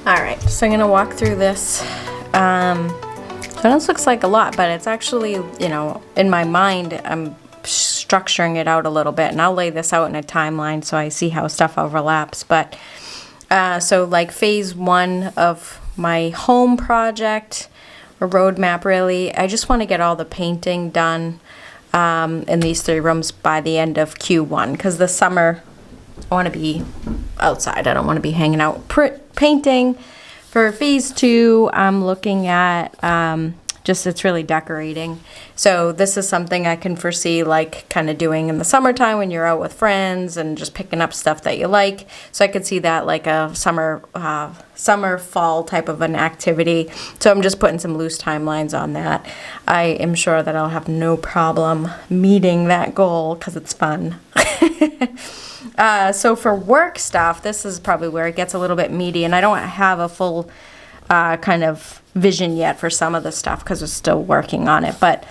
All right, so I'm gonna walk through this. So this looks like a lot, but it's actually, in my mind, I'm structuring it out a little bit, and I'll lay this out in a timeline so I see how stuff overlaps. But so like phase 1 of my home project or roadmap, really, I just want to get all the painting done in these 3 rooms by the end of Q1, because this summer I want to be outside. I don't want to be hanging out painting. For phase 2, I'm looking at it's really decorating. So this is something I can foresee like kind of doing in the summertime when you're out with friends and just picking up stuff that you like. So I could see that like a summer fall type of an activity. So I'm just putting some loose timelines on that. I am sure that I'll have no problem meeting that goal because it's fun. So for work stuff, this is probably where it gets a little bit meaty, and I don't have a full kind of vision yet for some of the stuff because we're still working on it. But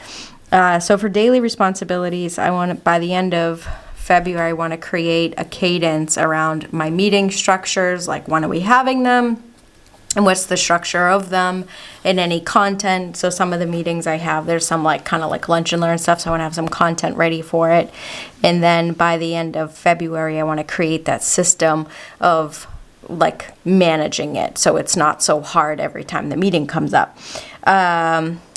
so for daily responsibilities, I want to, by the end of February, I want to create a cadence around my meeting structures, like when are we having them, and what's the structure of them, and any content. So some of the meetings I have, there's some like kind of like lunch and learn stuff, so I want to have some content ready for it. And then by the end of February, I want to create that system of like managing it so it's not so hard every time the meeting comes up.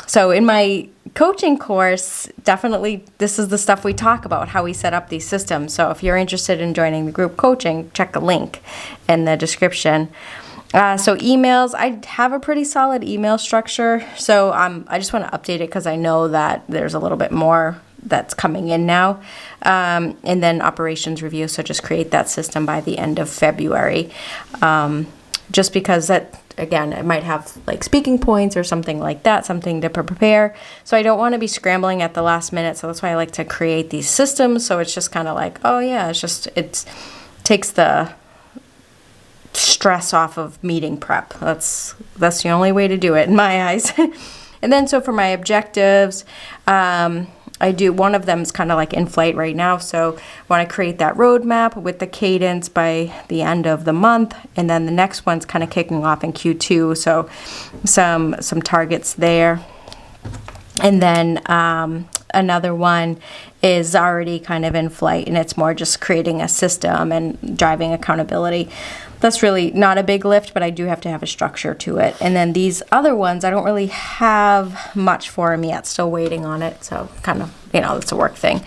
So in my coaching course, definitely this is the stuff we talk about, how we set up these systems. So if you're interested in joining the group coaching, check the link in the description. So emails, I have a pretty solid email structure. So I just want to update it because I know that there's a little bit more that's coming in now. And then operations review. So just create that system by the end of February. Just because that, again, it might have like speaking points or something like that, something to prepare. So I don't want to be scrambling at the last minute. So that's why I like to create these systems. So it's just kind of like, oh yeah, it takes the stress off of meeting prep. That's the only way to do it in my eyes. And then so for my objectives, I do, one of them is kind of like in flight right now. So I want to create that roadmap with the cadence by the end of the month. And then the next one's kind of kicking off in Q2. So some targets there. And then another one is already kind of in flight, and it's more just creating a system and driving accountability. That's really not a big lift, but I do have to have a structure to it. And then these other ones, I don't really have much for them yet, still waiting on it. So kind of, it's a work thing.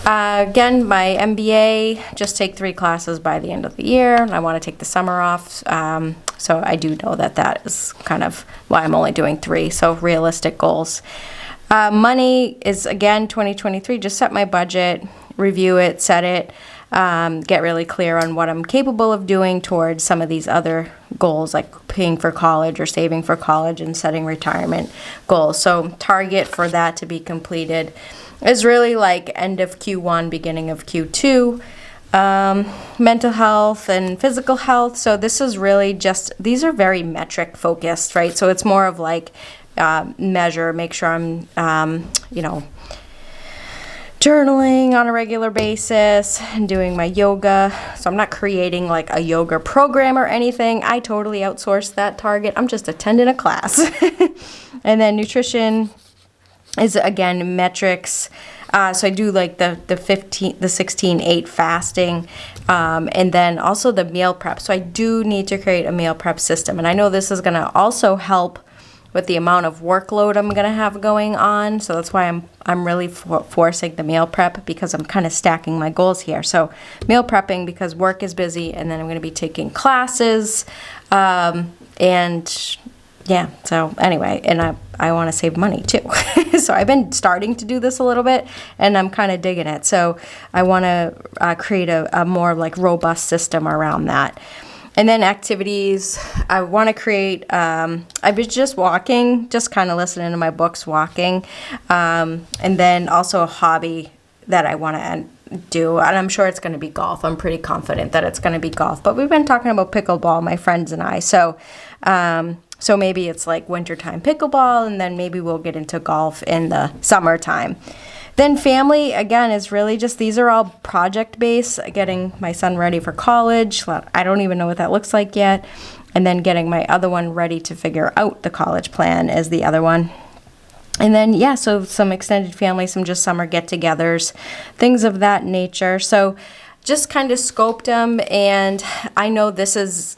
Again, my MBA, just take 3 classes by the end of the year. I want to take the summer off. So I do know that is kind of why I'm only doing 3. So realistic goals. Money is, again, 2023, just set my budget, review it, set it, get really clear on what I'm capable of doing towards some of these other goals, like paying for college or saving for college and setting retirement goals. So target for that to be completed is really like end of Q1, beginning of Q2. Mental health and physical health. So this is really just, these are very metric focused, right? So it's more of like measure, make sure I'm, journaling on a regular basis and doing my yoga. So I'm not creating like a yoga program or anything. I totally outsource that target. I'm just attending a class. And then nutrition is, again, metrics. So I do like the 16-8 fasting, and then also the meal prep. So I do need to create a meal prep system. And I know this is going to also help with the amount of workload I'm going to have going on. So that's why I'm really forcing the meal prep, because I'm kind of stacking my goals here. So meal prepping because work is busy, and then I'm going to be taking classes. And yeah, so anyway, and I want to save money too. So I've been starting to do this a little bit, and I'm kind of digging it. So I want to create a more like robust system around that. And then activities, I want to create, I've been just walking, just kind of listening to my books, walking. And then also a hobby that I want to do, and I'm sure it's going to be golf. I'm pretty confident that it's going to be golf. But we've been talking about pickleball, my friends and I. So maybe it's like wintertime pickleball, and then maybe we'll get into golf in the summertime. Then family, again, is really just, these are all project-based, getting my son ready for college. I don't even know what that looks like yet. and then getting my other one ready to figure out the college plan is the other one. And then, yeah, so some extended family, some just summer get-togethers, things of that nature. So just kind of scoped them, and I know this is,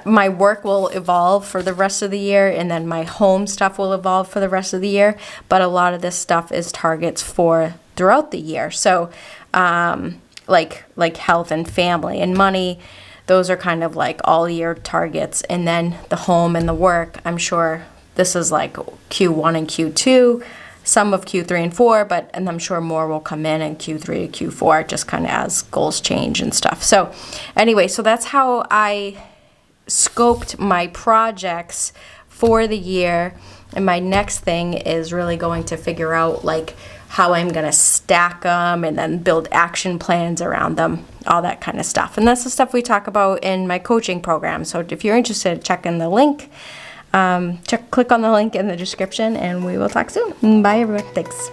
my work will evolve for the rest of the year, and then my home stuff will evolve for the rest of the year, but a lot of this stuff is targets for throughout the year. So like health and family and money, those are kind of like all year targets. And then the home and the work, I'm sure this is like Q1 and Q2, some of Q3 and 4, and I'm sure more will come in Q3 to Q4, just kind of as goals change and stuff. So anyway, so that's how I scoped my projects for the year. And my next thing is really going to figure out like how I'm going to stack them and then build action plans around them, all that kind of stuff. And that's the stuff we talk about in my coaching program. So if you're interested, check in the link. Click on the link in the description, and we will talk soon. Bye, everyone. Thanks.